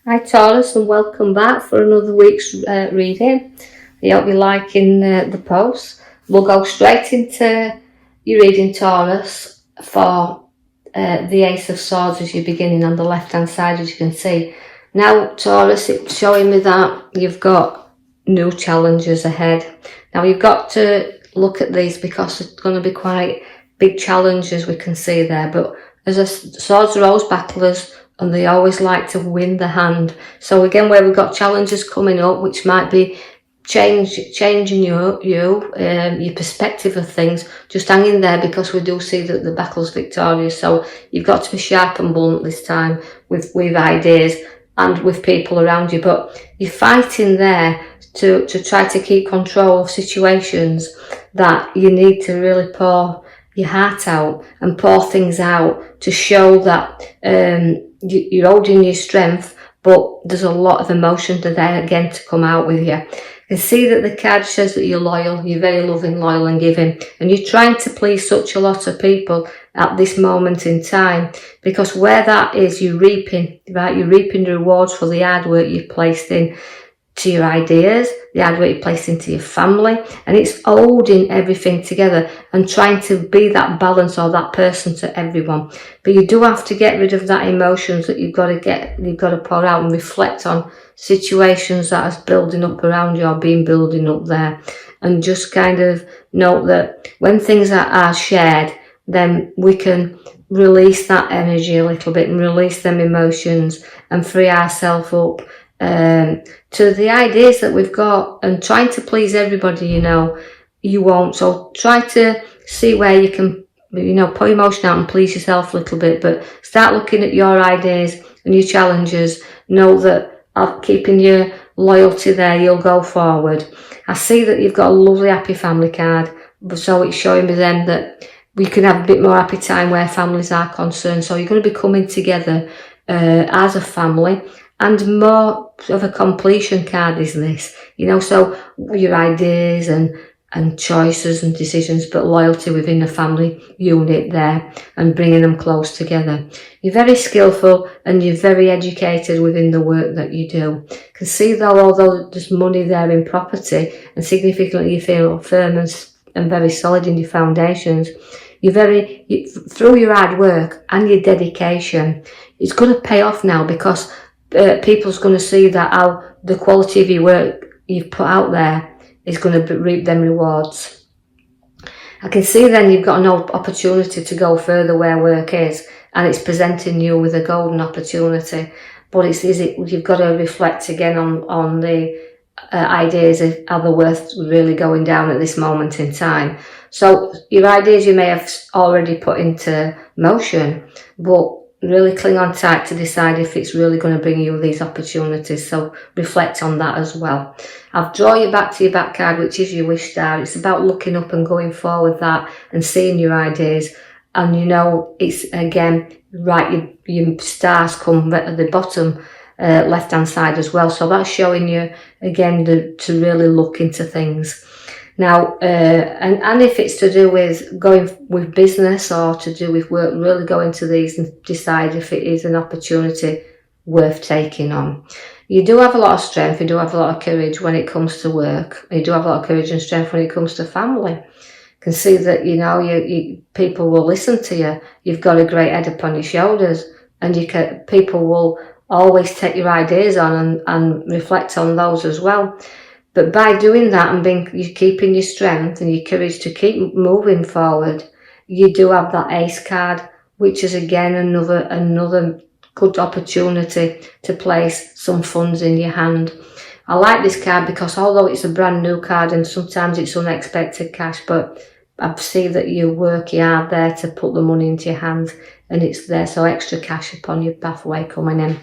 Hi Taurus, and welcome back for another week's reading. I hope you're liking the post. We'll go straight into your reading, Taurus, for the Ace of Swords as you're beginning on the left hand side, as you can see. Now Taurus, it's showing me that you've got new challenges ahead. Now you've got to look at these because it's going to be quite big challenges, we can see there, but as swords are always battlers, and they always like to win the hand. So again, where we've got challenges coming up, which might be changing your perspective of things, just hang in there, because we do see that the battle's victorious. So you've got to be sharp and blunt this time with ideas and with people around you, but you're fighting there to try to keep control of situations that you need to really pour your heart out and pour things out to show that you're holding your strength, but there's a lot of emotion there again to come out with you. You can see that the card says that you're loyal, you're very loving, loyal and giving, and you're trying to please such a lot of people at this moment in time, because where that is, you're reaping, right? You're reaping the rewards for the hard work you've placed in to your ideas, the hard work you placed into your family, and it's holding everything together and trying to be that balance or that person to everyone. But you do have to get rid of that emotions that you've got to pour out and reflect on situations that are building up around you or been building up there, and just kind of note that when things are shared, then we can release that energy a little bit and release them emotions and free ourselves up to the ideas that we've got. And trying to please everybody, you won't. So try to see where you can, put emotion out and please yourself a little bit, but start looking at your ideas and your challenges. Know that keeping your loyalty there, you'll go forward. I see that you've got a lovely happy family card, so it's showing me then that we can have a bit more happy time where families are concerned. So you're going to be coming together as a family. And more of a completion card is this, so your ideas and choices and decisions, but loyalty within the family unit there and bringing them close together. You're very skillful and you're very educated within the work that you do. You can see though, although there's money there in property and significantly you feel firm and very solid in your foundations, through your hard work and your dedication, it's going to pay off now, because people's going to see that how the quality of your work you've put out there is going to reap them rewards. I can see then you've got an opportunity to go further where work is, and it's presenting you with a golden opportunity. But you've got to reflect again on the ideas of how they're worth really going down at this moment in time. So your ideas you may have already put into motion, but really cling on tight to decide if it's really going to bring you these opportunities. So reflect on that as well. I'll draw you back to your back card, which is your wish star. It's about looking up and going forward that and seeing your ideas. And it's again, right, your stars come at the bottom left hand side as well. So that's showing you again to really look into things. Now, and if it's to do with going with business or to do with work, really go into these and decide if it is an opportunity worth taking on. You do have a lot of strength, you do have a lot of courage when it comes to work. You do have a lot of courage and strength when it comes to family. You can see that, people will listen to you. You've got a great head upon your shoulders, and people will always take your ideas on and reflect on those as well. But by doing that and you're keeping your strength and your courage to keep moving forward, you do have that ace card, which is again another good opportunity to place some funds in your hand. I like this card because although it's a brand new card and sometimes it's unexpected cash, but I see that you work hard there to put the money into your hands, and it's there, so extra cash upon your pathway coming in.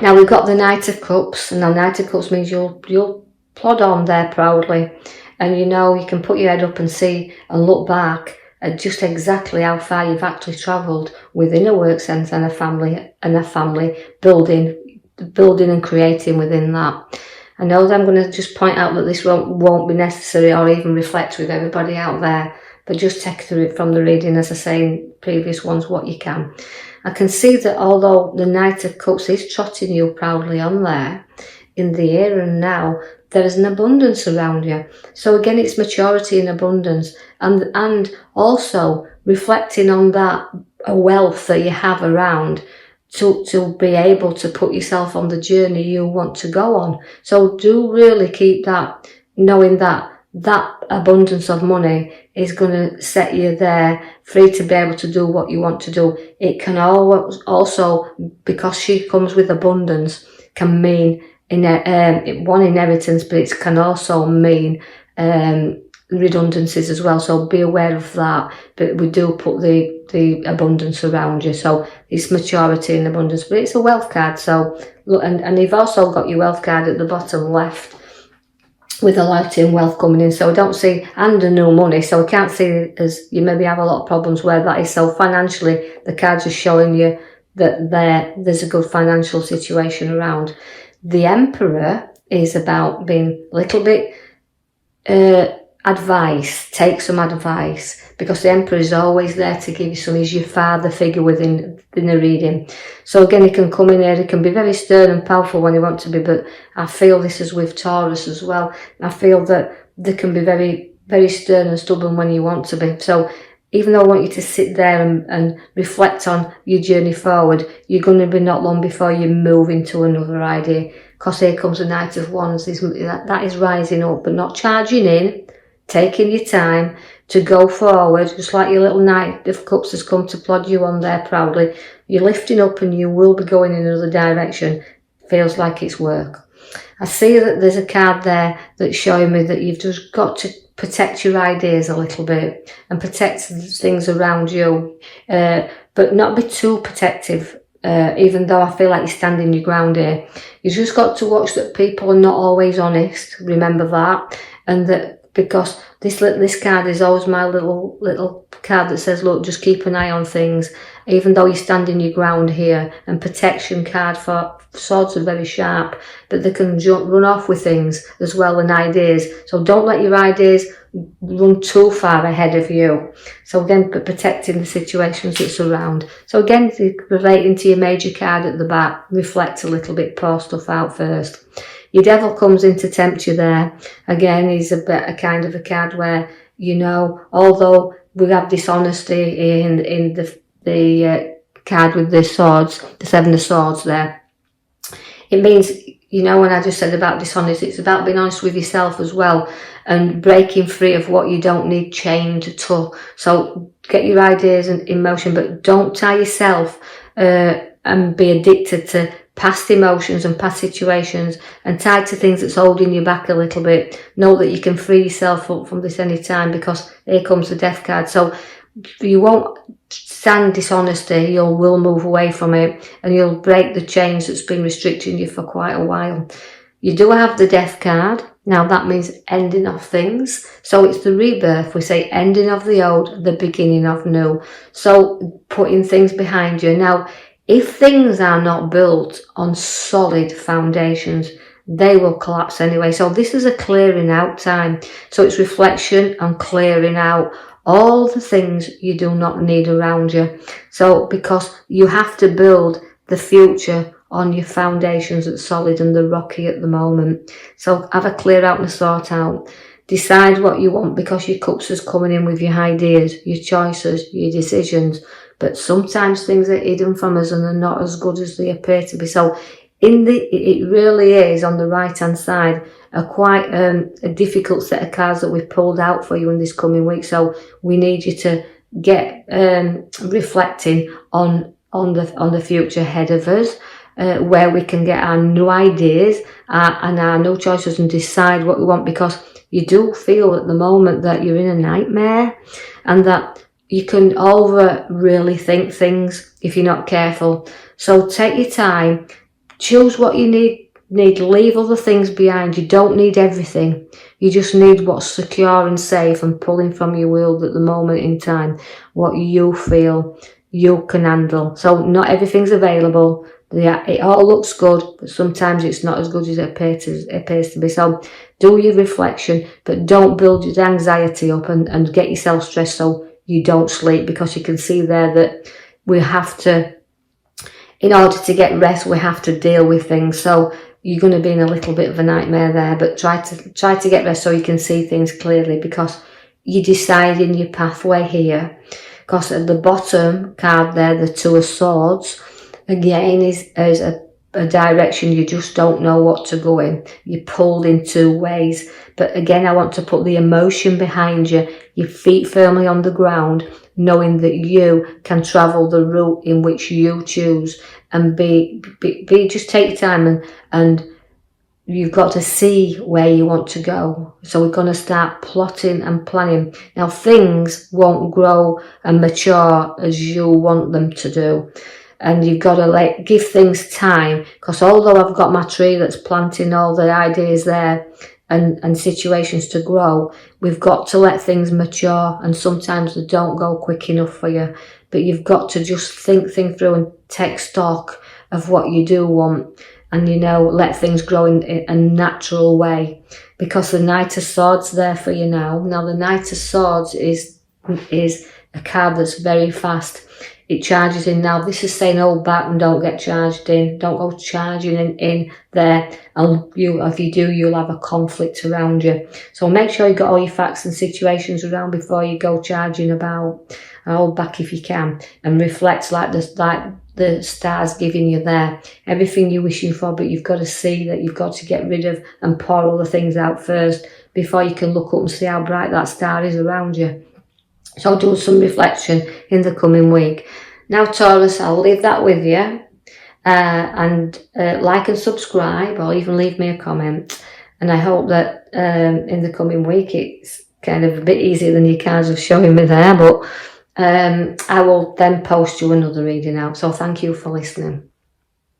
Now we've got the Knight of Cups, and the Knight of Cups means you'll plod on there proudly, and you can put your head up and see and look back at just exactly how far you've actually travelled within a work sense and a family building and creating within that. I know that I'm going to just point out that this won't be necessary or even reflect with everybody out there, but just take through it from the reading, as I say in previous ones, what you can. I can see that although the Knight of Cups is trotting you proudly on there in the here and now, there is an abundance around you. So again, it's maturity and abundance, and also reflecting on that wealth that you have around to be able to put yourself on the journey you want to go on. So do really keep that, knowing that that abundance of money is going to set you there free to be able to do what you want to do. It can always also, because she comes with abundance, can mean one inheritance, but it can also mean redundancies as well. So be aware of that. But we do put the abundance around you. So it's maturity and abundance, but it's a wealth card. So look, and you've also got your wealth card at the bottom left, with a lifetime wealth coming in. So I don't see, and a new money, so I can't see as you maybe have a lot of problems where that is. So financially, the cards are showing you that there's a good financial situation around. The Emperor is about being a little bit advice, take some advice, because the Emperor is always there to give you some. He's your father figure within the reading. So again, he can come in here, he can be very stern and powerful when he wants to be, but I feel this is with Taurus as well. I feel that they can be very, very stern and stubborn when you want to be. So even though I want you to sit there and reflect on your journey forward, you're going to be not long before you move into another idea, because here comes the Knight of Wands. That is rising up, but not charging in, taking your time to go forward, just like your little Knight of Cups has come to plod you on there proudly. You're lifting up and you will be going in another direction. Feels like it's work. I see that there's a card there that's showing me that you've just got to protect your ideas a little bit and protect things around you, but not be too protective. Even though I feel like you're standing your ground here, you just got to watch that people are not always honest. Remember that, and that because this card is always my little card that says, look, just keep an eye on things. Even though you're standing your ground here, and protection card for swords are very sharp, but they can run off with things as well, and ideas. So don't let your ideas run too far ahead of you. So again, protecting the situations that surround. So again, relating to your major card at the back, reflect a little bit, pour stuff out first. Your Devil comes in to tempt you there. Again, he's a bit a kind of a card where, you know, although we have dishonesty in the card with the swords, the Seven of Swords there, it means, you know, when I just said about dishonesty, it's about being honest with yourself as well, and breaking free of what you don't need chained to. So get your ideas in motion, but don't tie yourself and be addicted to past emotions and past situations and tied to things that's holding you back a little bit. Know that you can free yourself up from this any time, because here comes the Death card. So you won't stand dishonesty, you will move away from it, and you'll break the chains that's been restricting you for quite a while. You do have the Death card. Now that means ending of things. So it's the rebirth. We say ending of the old, the beginning of new. So putting things behind you. Now, if things are not built on solid foundations, they will collapse anyway. So this is a clearing out time. So it's reflection and clearing out all the things you do not need around you. So because you have to build the future on your foundations that's solid and the rocky at the moment. So have a clear out and sort out. Decide what you want, because your cups is coming in with your ideas, your choices, your decisions. But sometimes things are hidden from us and they're not as good as they appear to be. So it really is on the right hand side a quite a difficult set of cards that we've pulled out for you in this coming week. So we need you to get reflecting on the future ahead of us, where we can get our new ideas and our new choices and decide what we want, because you do feel at the moment that you're in a nightmare and that you can really think things if you're not careful. So take your time, choose what you need, leave other things behind. You don't need everything. You just need what's secure and safe and pulling from your world at the moment in time, what you feel you can handle. So not everything's available. It all looks good, but sometimes it's not as good as it appears to be. So do your reflection, but don't build your anxiety up and get yourself stressed so you don't sleep, because you can see there that we have to in order to get rest, we have to deal with things. So you're going to be in a little bit of a nightmare there, but try to get rest so you can see things clearly, because you're deciding your pathway here. Because at the bottom card there, the Two of Swords, again is a direction you just don't know what to go in. You're pulled in two ways. But again, I want to put the emotion behind you, your feet firmly on the ground, knowing that you can travel the route in which you choose, and just take your time, and you've got to see where you want to go. So we're going to start plotting and planning. Now, things won't grow and mature as you want them to do. And you've got to give things time, because although I've got my tree that's planting all the ideas there and situations to grow, we've got to let things mature, and sometimes they don't go quick enough for you. But you've got to just think through and take stock of what you do want, and let things grow in a natural way, because the Knight of Swords there for you now. Now the Knight of Swords is a card that's very fast. It charges in now. This is saying hold back and don't get charged in. Don't go charging in there. And if you do, you'll have a conflict around you. So make sure you got all your facts and situations around before you go charging about. And hold back if you can, and reflect like the stars giving you there. Everything you're wishing for, but you've got to see that you've got to get rid of and pour all the things out first before you can look up and see how bright that star is around you. So do some reflection in the coming week. Now, Taurus, I'll leave that with you. And like and subscribe, or even leave me a comment. And I hope that in the coming week it's kind of a bit easier than your cards are showing me there. But I will then post you another reading out. So thank you for listening.